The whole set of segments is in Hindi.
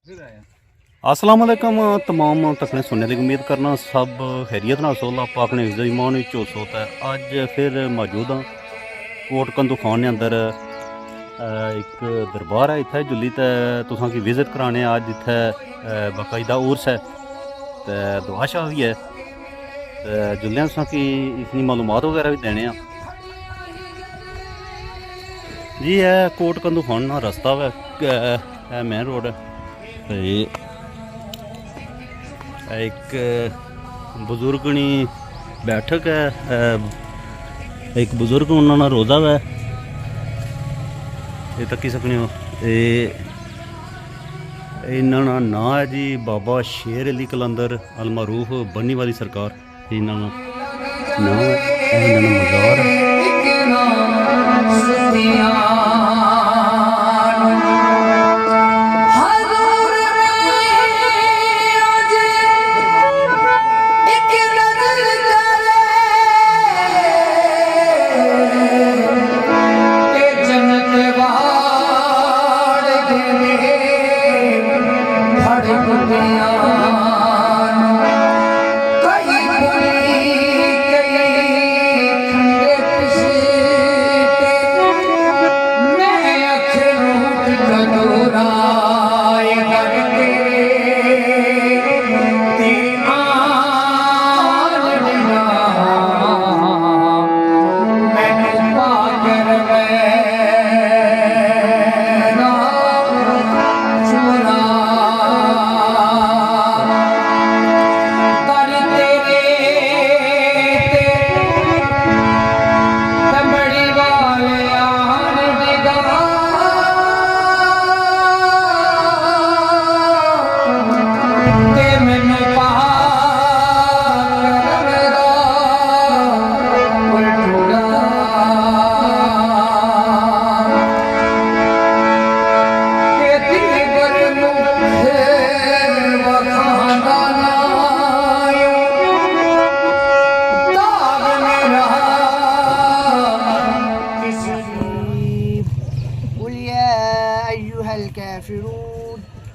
अस्सलाम वालेकुम तमाम तकने सुनने की उम्मीद करना सब खैरियत नाल सोल आप अपने इज्जत ईमान विच हो सो ते अज फिर मौजूद हाँ कोट कंदू खान ने अंदर एक दरबार है इत्थे जुल्ली ते तुसां की विजिट कराने अज इत्थे बाकायदा उर्स है ते दुआ शाह भी है ते जुल्ले तुसां की इसकी मालूमात वगैरह भी देने जी है कोट कंदू खान ना रस्ता है मेन रोड ते एक बुजुर्गनी बैठक है एक बुजुर्ग उन्होंने रोज़ा है ये तकी सकने हो इन्होंने ना है जी बाबा शेर अली कलंदर अलमारूफ बन्नी वाली सरकार इन्होंने ना मज़ार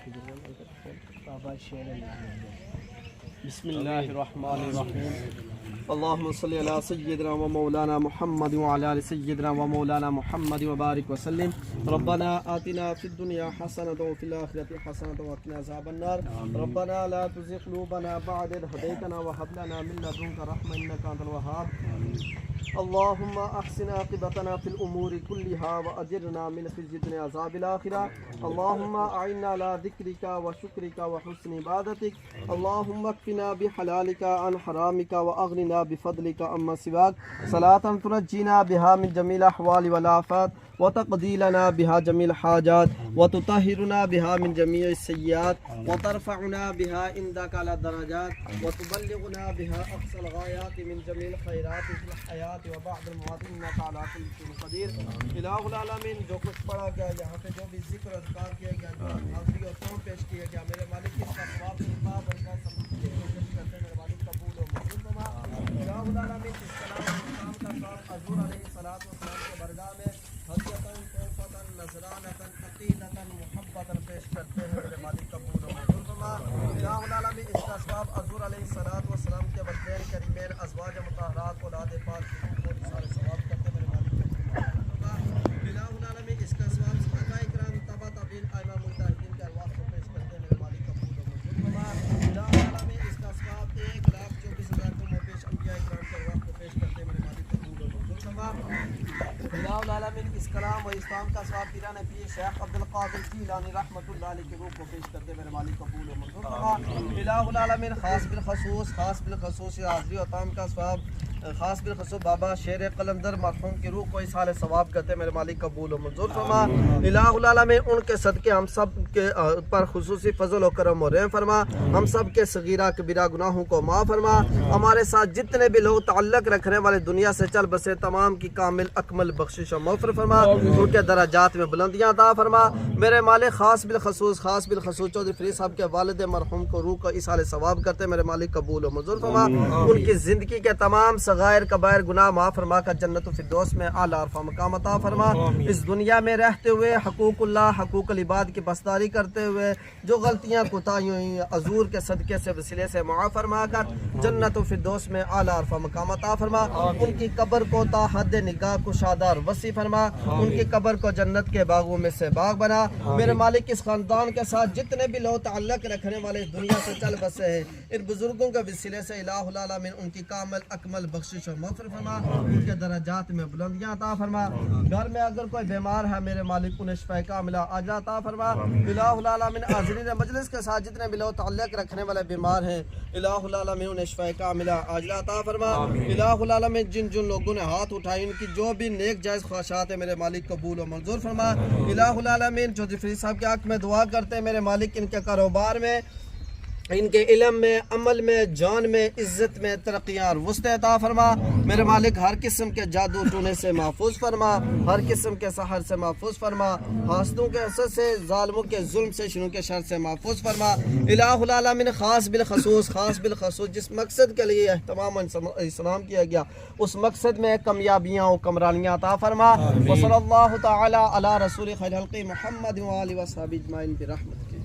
बाबा शेर बिस्मिल्लाहिर्रहमानिर्रहीम अल्लाहुम्मा सल्ली अला सय्यिदिना व मौलाना मुहम्मद व अला आलि सय्यिदिना व मौलाना मुहम्मद व बारिक व सल्लिम रब्बना आतिना फिद दुनिया हसनतन व फिल आखिरति हसनतन व क़िना अज़ाबन नार रब्बना ला तुज़िग़ क़ुलूबना बअद इज़ हदैतना व हब लना मिन लदुनका रहमतन इन्नका अंतल वहाब अल्लाहुम्मा अहसिन आक़िबतना फिल उमूरि कुल्लिहा व अजिरना मिन ख़िज़्यि दुनिया अज़ाबिल आखिरह अल्लाहुम्मा अइन्ना अला ज़िक्रिका व शुक्रिका व हुस्नि इबादतिक अल्लाहुम्मा अक्फ़िना बिहलालिका अन हरामिका व अग़निना बिफ़ज़लिका अम्मा सिवाक सलातन तुनज्जीना बिहा मिन जमील अहवालि वल आफ़ात व तक़दी लना बिहा जमील हाजात व तुतहिरुना बिहा मिन जमीइ सय्यात व तरफ़उना बिहा इंदका अला दरजात व तुबल्लिगुना बिहा अक़सल गायात मिन जमील खैरात फिल हयात व बअदल मौत इन्नका अला कुल्लि शैइन क़दीर। इलाहुल आलमीन, जो कुछ पढ़ा गया यहाँ पे, जो भी ज़िक्र अज़कार किया गया, जो हाज़िरी और तौब पेश किया गया, मेरे मालिक की इसका सवाब मिलता बरकत समझते कोशिश करते मेरे मालिक कबूल और मंजूर फरमा। इलाहुल आलमीन, इस कलाम का साथ हज़ूर अलैहिस्सलातु वस्सलाम के बरगाह में हज़रतन तौफ़तन नज़रानतन अक़ीदतन मुहब्बतन पेश करते हैं मेरे मालिक कबूल और मंजूर फरमा। इलाहुल आलमीन, इसका सवाब हज़ूर अलैहिस्सलातु वस्सलाम के वलिदैन करीमैन अज़वाज मुतहहरात औलाद पाक को सारे सवाब करते मेरे मालिक कबूल और मंजूर फरमा। इलाहुल आलमीन, इसका सवाब सहाबाए किराम तबा ताबीन आइम्मा मुजतहिदीन के अरवाह को पेश करते हैं मेरे मालिक कबूल और मंजूर फरमा। इलाहुल आलमीन, इसका सवाब 1,24,000 को मोपेश अंबिया किराम के अरवाह को पेश करते हैं मेरे मालिक कबूल और मंजूर फरमा। इलाहुल आलमीन, इस कलाम व इस्लाम का सवाब पीरान पीर शेख अब्दुल कादिर जीलानी रहमतुल्लाह अलैह के रूह को पेश करते मेरे मालिक कबूल और मंजूर फरमा। इलाहुल आलमीन, खास बिलखसूस हाज़िरी और ताम का सवाब खास बिलखसूस बाबा शेर कलंदर मरहूम की रूह को इस साल सवाब करते मेरे मालिक कबूल और मंजूर फरमा। इलाहुल आलमीन, उनके सदके हम सब के पर खुसूसी फजल और करम और रहम फरमा। हम सब के सगीरा कबीरा गुनाहों को माफ़ फरमा। हमारे साथ जितने भी लोग ताल्लुक़ रखने वाले दुनिया से चल बसे तमाम की कामिल अकमल बख्शिश और मग़फ़िरत फरमा। उनके दराजात में बुलंदियाँ अता फरमा। मेरे मालिक खास बिलखसूस चौधरी फरीद साहब के वालिद मरहूम को रूह को इस साल सवाब करते मेरे मालिक कबूल और मंजूर फरमा। उनकी ज़िंदगी के तमाम सगायर कबायर गुनाह माफ़ फरमा कर जन्नत फिरदौस में आला अरफ़ा मकाम अता फरमा। इस दुनिया में रहते हुए हकूक़ुल्लाह हकूक़ुल इबाद की बसदारी करते हुए जो गलतियाँ कोताहियाँ हुई हज़ूर के सदक़े से वसीले से मुआफ़ फरमा कर जन्नत फिरदौस में आला अरफ़ा मकाम अता फरमा। उनकी कब्र को ता हद निगाह कुशादार वसी फरमा। उनकी कब्र को जन्नत के बागों में से बाग बना। मेरे मालिक, इस ख़ानदान के साथ जितने भी लोग ताल्लुक़ रखने वाले इस दुनिया से चल बसे हैं, इन बुज़ुर्गों के वसीले से इलाहुल आलमीन उनकी कामिल अकमल बख्शिश और मग़फ़िरत फरमा। उनके दराजात में बुलंदियाँ अता फरमा। घर में अगर कोई बीमार है मेरे मालिक उन्हें शिफ़ा कामिला आजिला अता फरमा। इलाहुल आलमीन, हाज़िरीन मजलिस के साथ जितने भी लोग ताल्लुक़ रखने वाले बीमार हैं इलाहुल आलमीन उन्हें शिफ़ा कामिला आजिला अता फरमा। इलाहुल आलमीन, जिन लोगों ने हाथ उठाई उनकी जो भी नेक जायज़ ख्वाहिशात है मेरे मालिक कबूल और मंजूर फरमा। इलाहुल आलमीन, चौधरी फरीद साहब के हक़ में दुआ करते हैं मेरे मालिक इनके कारोबार में, इनके इल्म में, अमल में, जान में, इज़्ज़त में तरक्कियाँ और वुस्अत अता फरमा। मेरे मालिक, हर किस्म के जादू टूने से महफूज फरमा। हर किस्म के सहर से महफूज फरमा। हासदों के असर से, ज़ालिमों के जुल्म से, शुरू के शर से महफूज फरमा। इलाहुल आलमीन, खास बिलखसूस जिस मकसद के लिए एहतमाम इस्लाम किया गया उस मकसद में कमियाबियाँ और कमरानियाँ अता फरमा। व सल्लल्लाहु तआला अला रसूल खैर खल्क़ि मुहम्मद व आलिहि व अस्हाबिहि अजमईन बिरहमतिक।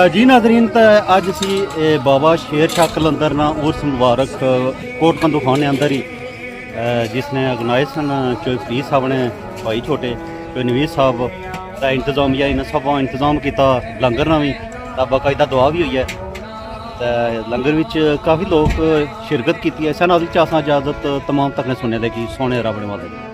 जी नाज़रीन, तो अज असी बाबा शेर शाह कलंदर ना उर्स मुबारक कोट कंदू खान अंदर ही ਜਿਸ ਨੇ ਆਰਗੇਨਾਈਜ਼ ਸਨ ਚੋਈ ਫਰੀਦ ਸਾਹਿਬ ਨੇ ਭਾਈ ਛੋਟੇ ਚੋਈ ਨਵੀਦ ਸਾਹਿਬ ਦਾ ਇੰਤਜ਼ਾਮੀਆ ਇਹਨਾਂ ਸਭਾ ਇੰਤਜ਼ਾਮ ਕੀਤਾ ਲੰਗਰ ਨਾਲ ਵੀ ਤਾਂ ਬਾਕਾਇਦਾ ਦੁਆ ਵੀ ਹੋਈ ਹੈ ਤੇ ਲੰਗਰ ਵਿੱਚ ਕਾਫੀ ਲੋਕ ਸ਼ਿਰਕਤ ਕੀਤੀ ਹੈ। ਸਾਨੂੰ ਉਹਦੀ ਚਾਸਾਂ ਇਜਾਜ਼ਤ तमाम तक ने सुने दे कि सोने रब ने वादे